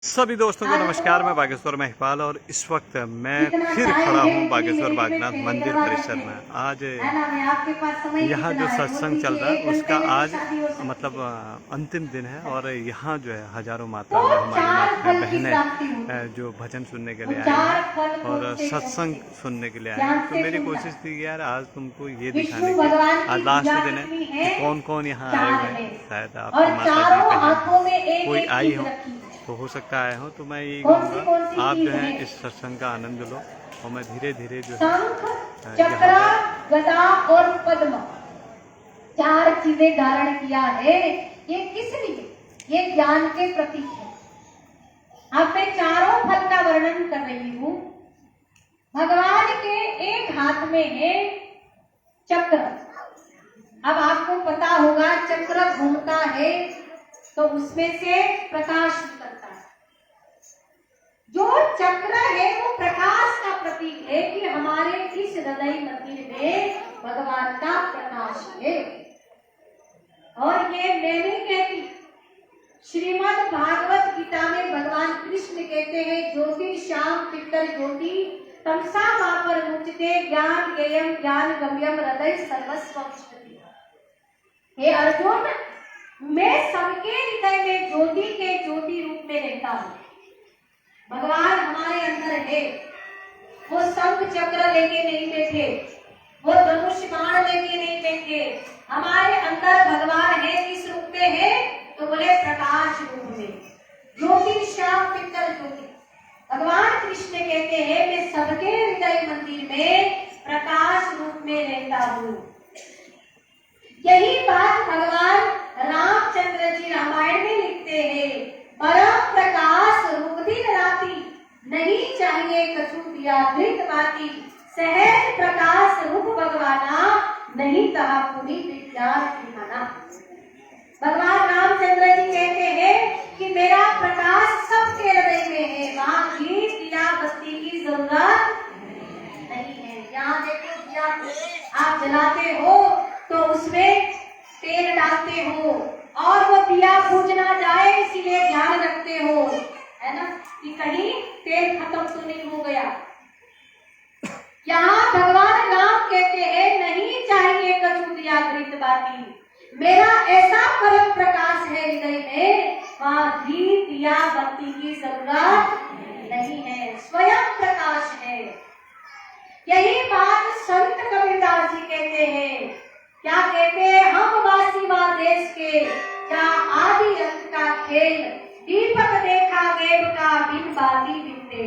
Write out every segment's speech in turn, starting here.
सभी दोस्तों को नमस्कार। मैं बागेश्वर महिपाल और इस वक्त मैं फिर खड़ा हूँ बागेश्वर बागनाथ मंदिर परिसर में। आज यहाँ जो सत्संग चल रहा है उसका आज मतलब अंतिम दिन है और यहाँ जो है हजारों मात्रा में हमारी माताएं बहनें जो भजन सुनने के लिए आई हैं और सत्संग सुनने के लिए आई हैं। तो मेरी कोशिश थी कि यार आज तुमको ये दिखाने की, आज लास्ट दिन है कि कौन कौन यहाँ आए हुए हैं। शायद आपकी माता जी बहन कोई आई हो तो हो सकता है हो, तो मैं यही कहूँगा आप जो है इस सत्संग का आनंद लो और मैं धीरे धीरे जो है चक्र, गदा और पद्म चार चीजें धारण किया है। ये किस लिए? ये ज्ञान के प्रतीक है। अब मैं चारों फल का वर्णन कर रही हूँ। भगवान के एक हाथ में है चक्र। अब आपको पता होगा चक्र घूमता है तो उसमें से प्रकाश निकलता है। जो चक्र है वो प्रकाश का प्रतीक है कि हमारे इस हृदय मंदिर में भगवान का प्रकाश है। और ये मैं नहीं कहती, श्रीमद् भागवत गीता में भगवान कृष्ण कहते हैं ज्योतिर्श्याम पितर ज्योति तमसा मापर मुचते ज्ञान ज्ञेयम ज्ञान गम्यम हृदय सर्वस्वम स्मृति। हे अर्जुन, मैं सबके हृदय में ज्योति के ज्योति रूप में रहता हूँ। भगवान हमारे अंदर है। वो शंख चक्र लेके नहीं बैठे, वो धनुष बाण लेके नहीं बैठे। हमारे अंदर भगवान है। किस रूप में है? तो बोले प्रकाश रूप में, ज्योतिर्श्याम पितर ज्योति। भगवान कृष्ण कहते हैं मैं सबके हृदय मंदिर में प्रकाश रूप में रहता हूँ। यही बात भगवान रामचंद्र जी रामायण में लिखते हैं, परम प्रकाश रूप दिन राति नहीं चाहिए कछु दिया धृत बाती सहज प्रकाश रूप भगवाना नहीं कहा पूरी विज्ञान दिखाना। भगवान रामचंद्र जी कहते हैं कि मेरा प्रकाश सबके हृदय में है। वहाँ घी दिया बत्ती की जरूरत नहीं है। यहाँ देखो दिया आप जलाते हो तो उसमें तेल डालते हो और वो दिया बुझ ना जाए इसीलिए ध्यान रखते हो, है ना, कि कहीं तेल खत्म तो नहीं हो गया। यहाँ भगवान राम कहते हैं नहीं चाहिए कछु दिया धृत बाती, मेरा ऐसा परम प्रकाश है हृदय में, वहाँ घी दिया बत्ती की जरूरत नहीं है, स्वयं प्रकाश है। यही बात संत कबीरदास जी कहते हैं। क्या कहते हैं? हम वासी वार देश के क्या आदि रंग का खेल, दीपक देखा देव का बिन बाती बिनते।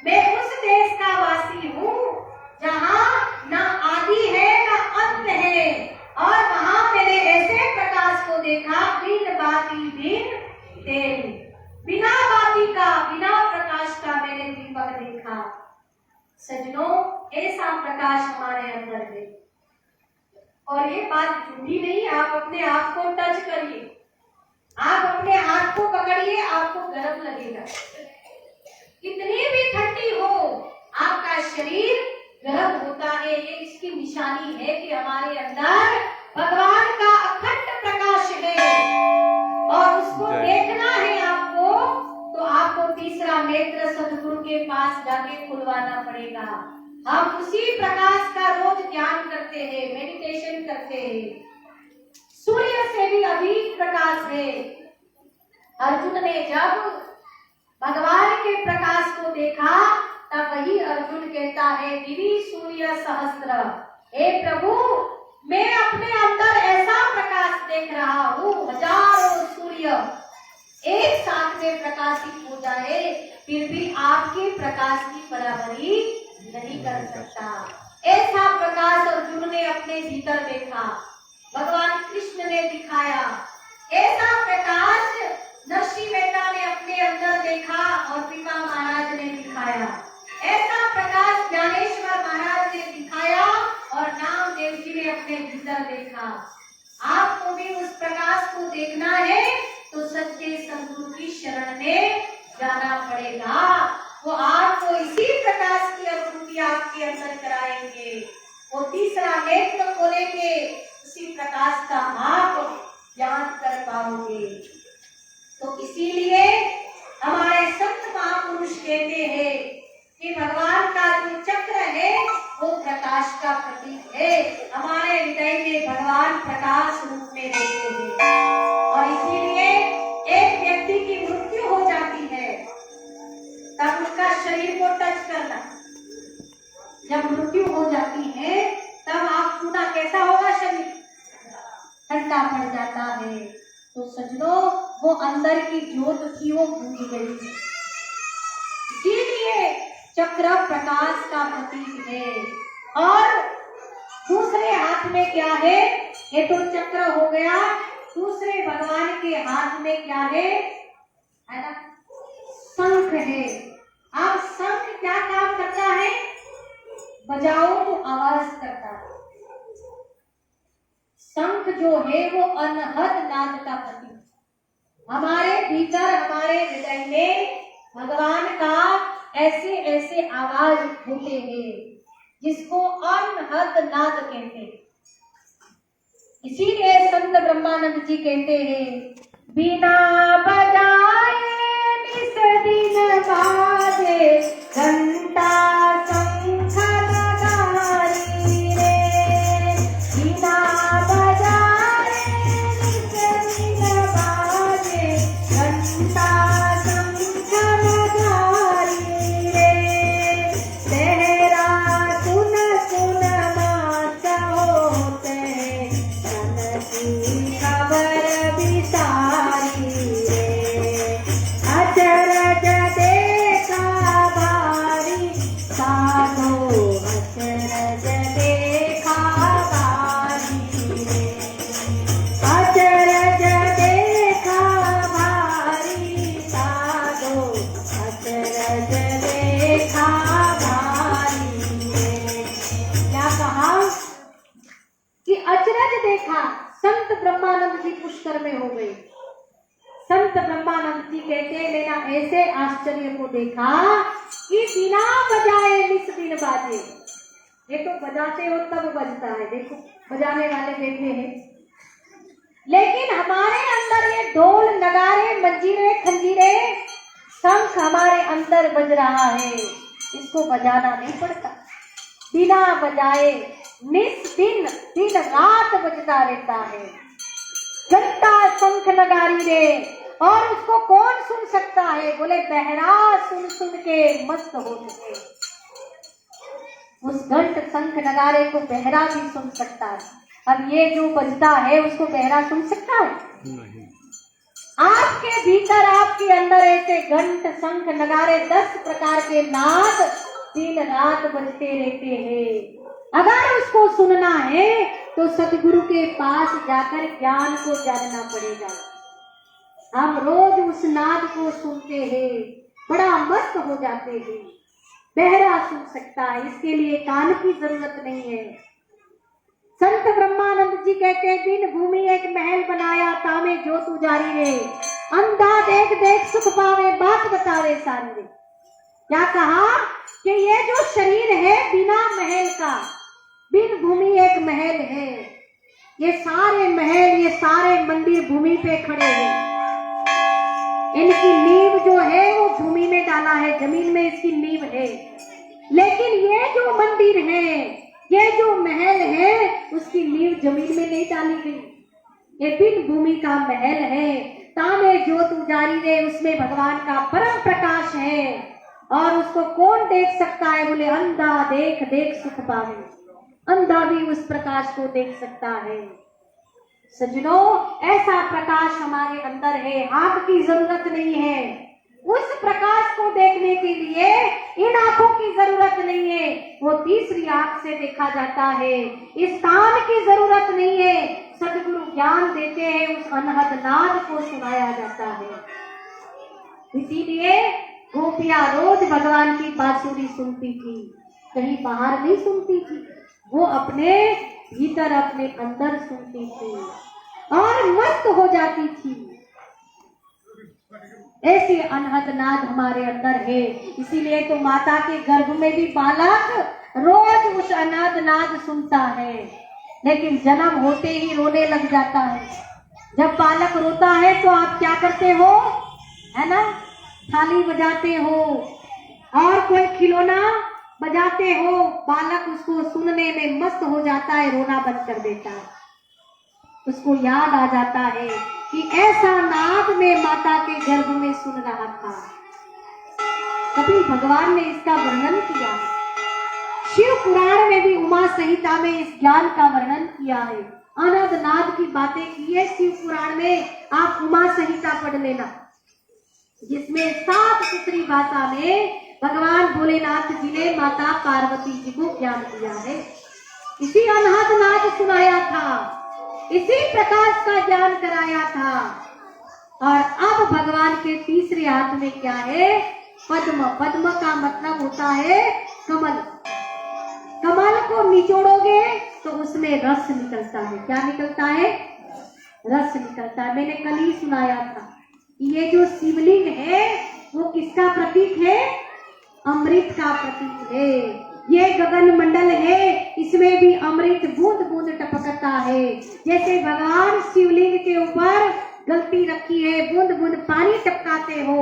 मैं उस देश का वासी हूँ जहाँ न आदि है न अंत है और वहाँ मैंने ऐसे प्रकाश को देखा बिन बाती बिन तेल, बिना बाती का बिना प्रकाश का मैंने दीपक देखा। सजनों, ऐसा प्रकाश हमारे अंदर है और ये बात झूठी नहीं। आप अपने आप को टच करिए, आप अपने हाथ को पकड़िए, आपको गर्म लगेगा। कितनी भी ठंडी हो आपका शरीर गर्म होता है। ये इसकी निशानी है कि हमारे अंदर भगवान का अखंड प्रकाश है और उसको देखना है आपको, तो आपको तीसरा नेत्र सदगुरु के पास जाके खुलवाना पड़ेगा। हम उसी प्रकाश का रोज ध्यान करते हैं, मेडिटेशन करते हैं। सूर्य से भी अधिक प्रकाश है। अर्जुन ने जब भगवान के प्रकाश को देखा तब वही अर्जुन कहता है दिवी सूर्य सहस्त्र, हे प्रभु मैं अपने अंदर ऐसा प्रकाश देख रहा हूँ, हजारों सूर्य एक साथ में प्रकाशित हो जाए फिर भी आपके प्रकाश की बराबरी नहीं कर सकता। ऐसा प्रकाश अर्जुन ने अपने भीतर देखा, भगवान कृष्ण ने दिखाया। ऐसा प्रकाश नरसिंह मेहता ने अपने अंदर देखा और पिता महाराज ने दिखाया। ऐसा प्रकाश ज्ञानेश्वर महाराज ने दिखाया और नामदेव जी ने अपने भीतर देखा। आपको भी उस प्रकाश को देखना है तो सच्चे सद्गुरु की शरण में जाना पड़ेगा। वो आपको इसी प्रकाश की अनुभूति आपके अंदर कराएंगे। वो तीसरा नेत्र खोलेंगे, उसी प्रकाश का आप ज्ञान कर पाओगे। तो इसीलिए हमारे प्रकाश का प्रतीक है। हमारे हृदय में भगवान प्रकाश रूप में रहते हैं और इसीलिए एक व्यक्ति की मृत्यु हो जाती है तब उसका शरीर को टच करना, जब मृत्यु हो जाती है तब आप छूना कैसा होगा, शरीर ठंडा पड़ जाता है। तो सजनों, वो अंदर की ज्योत थी वो भूल गई, इसीलिए चक्र प्रकाश का प्रतीक है। और दूसरे हाथ में क्या है, ये तो चक्र हो गया, दूसरे भगवान के हाथ में क्या है ना, शंख है। अब शंख क्या काम करता है, बजाओ तो आवाज करता है। शंख जो है वो अनहद नाद का प्रतीक, हमारे भीतर हमारे हृदय में भगवान का ऐसे ऐसे आवाज होते हैं जिसको अनहद नाद कहते हैं। इसीलिए संत ब्रह्मानंद जी कहते हैं, बिना बजाए निस दिन बाजे घंटा शंख नगारी रे, बिना बजाए निस दिन बाजे घंटा शंख नगारी रे, तेरा सुन सुन मात होते तन की खबर बिसारी रे, अचरज देखा बारी साधो अचरज देखा बारी रे, अचरज देखा बारी साधो अचरज देखा बारी रे। क्या कहा कि अचरज देखा, संत ब्रह्मानंद जी पुष्कर में हो गए। संत ब्रह्मानंद जी कहते हैं, मैंने ऐसे आश्चर्य को देखा कि बिना बजाए निस दिन बाजे। ये तो बजाते हो तब बजता है, देखो बजाने वाले बैठे हैं, लेकिन हमारे अंदर ये ढोल नगारे मंजीरे खंजीरे शंख हमारे अंदर बज रहा है, इसको बजाना नहीं पड़ता। बिना बजाए निस दिन दिन रात बजता रहता है, घंटा शंख नगारी रे। और उसको कौन सुन सकता है, बोले बहरा सुन सुन के मस्त हो चुके। उस घंट शंख नगारे को बहरा भी सुन सकता है, अब ये जो बजता है उसको बहरा सुन सकता है नहीं। आपके भीतर आपके अंदर ऐसे घंट शंख नगारे 10 प्रकार के नाद दिन रात बजते रहते हैं। अगर उसको सुनना है तो सतगुरु के पास जाकर ज्ञान को जानना पड़ेगा। हम रोज उस नाद को सुनते हैं, बड़ा मस्त हो जाते हैं। बहरा सुन सकता है, इसके लिए कान की जरूरत नहीं है। संत ब्रह्मानंद जी कहते हैं, दिन भूमि एक महल बनाया तामे ज्योत उजारी रे, अंधा देख देख सुख पावे बात बतावे सारी रे। क्या कहा कि ये जो शरीर है बिना महल का, बिन भूमि एक महल है। ये सारे महल, ये सारे मंदिर भूमि पे खड़े हैं, इनकी नींव जो है वो भूमि में डाला है, जमीन में इसकी नींव है। लेकिन ये जो मंदिर है, ये जो महल है, उसकी नींव जमीन में नहीं डाली गई। ये बिन भूमि का महल है, तामे ज्योत उजारी रे, उसमें भगवान का परम प्रकाश है। और उसको कौन देख सकता है, बोले अंधा देख देख सुख पावे। अंधा भी उस प्रकाश को देख सकता है। सजनों, ऐसा प्रकाश हमारे अंदर है, आंख की जरूरत नहीं है। उस प्रकाश को देखने के लिए इन आंखों की जरूरत नहीं है, वो तीसरी आंख से देखा जाता है। इस कान की जरूरत नहीं है, सदगुरु ज्ञान देते हैं, उस अनहद नाद को सुनाया जाता है। इसीलिए गोपियां रोज भगवान की बांसुरी सुनती थी, कहीं बाहर नहीं सुनती थी, वो अपने भीतर अपने अंदर सुनती थी और मस्त हो जाती थी। ऐसे अनहद नाद हमारे अंदर है। इसीलिए तो माता के गर्भ में भी बालक रोज उस अनहद नाद सुनता है, लेकिन जन्म होते ही रोने लग जाता है। जब बालक रोता है तो आप क्या करते हो, है ना, थाली बजाते हो और कोई खिलौना बजाते हो, बालक उसको सुनने में मस्त हो जाता है, रोना बंद कर देता है। उसको याद आ जाता है कि ऐसा नाद मैं माता के गर्भ में सुन रहा था। कभी भगवान ने इसका वर्णन किया है। शिव पुराण में भी उमा संहिता में इस ज्ञान का वर्णन किया है। अनंत नाद की बातें की है शिव पुराण में, आप उमा संहिता पढ़ लेना, जिसमें साफ सुथरी भाषा में भगवान भोलेनाथ जी ने माता पार्वती जी को ज्ञान दिया है। इसी अनहद नाद सुनाया था, इसी प्रकाश का ज्ञान कराया था। और अब भगवान के तीसरे हाथ में क्या है? पद्म। पद्म का मतलब होता है कमल। कमल को निचोड़ोगे तो उसमें रस निकलता है। क्या निकलता है? रस निकलता है। मैंने कल ही सुनाया था, ये जो शिवलिंग है वो किसका प्रतीक है? अमृत का प्रतीक है। ये गगन मंडल है, इसमें भी अमृत बूंद बूंद टपकता है। जैसे भगवान शिवलिंग के ऊपर गलती रखी है, बूंद बूंद पानी टपकाते हो,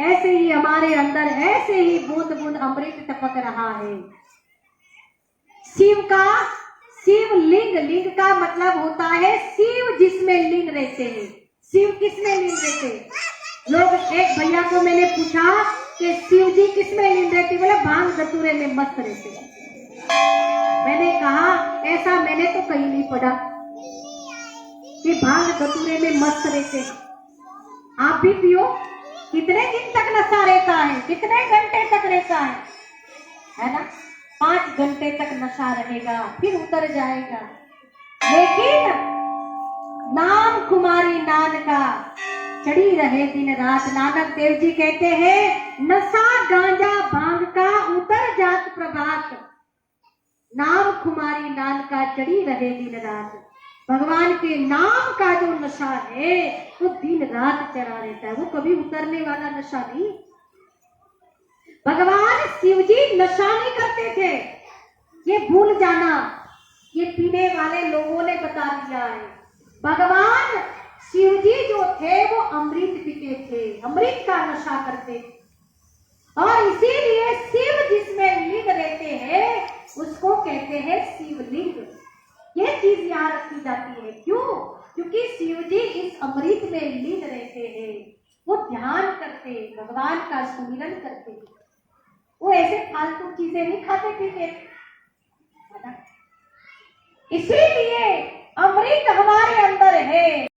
ऐसे ही हमारे अंदर ऐसे ही बूंद बूंद अमृत टपक रहा है। शिव का शिवलिंग, लिंग का मतलब होता है शिव जिसमें लिंग रहते हैं। शिव किसमें लिंग रहते हैं? लोग, एक भैया को मैंने पूछा कि शिव जी किसमें लीन रहते? बोले भांग धतूरे में मस्त रहते। मैंने कहा ऐसा मैंने तो कहीं नहीं पढ़ा कि भांग धतूरे में मस्त रहते। आप भी पियो, कितने दिन तक नशा रहता है, कितने घंटे तक रहता है ना? 5 घंटे तक नशा रहेगा, फिर उतर जाएगा। लेकिन नाम कुमारी नान का चढ़ी रहे दिन रात। नानक देव जी कहते हैं नशा गांजा भांग का उतर जात प्रभात, नाम कुमारी नान का चढ़ी रहे दिन रात। भगवान के नाम का जो नशा है वो दिन रात चढ़ा रहता है, वो कभी उतरने वाला नशा नहीं। भगवान शिव जी नशा नहीं करते थे, ये भूल जाना, ये पीने वाले लोगों ने बता दिया है। भगवान शिव जी जो थे वो अमृत पीते थे, अमृत का नशा करते थे। और इसीलिए शिव जिसमें लिंग रहते हैं उसको कहते हैं शिवलिंग। ये चीज यहाँ रखी जाती है। क्यों? क्योंकि शिव जी इस अमृत में लीन रहते हैं, वो ध्यान करते, भगवान का सुमिरन करते, वो ऐसे फालतू चीजें नहीं खाते पीते। इसीलिए अमृत हमारे अंदर है।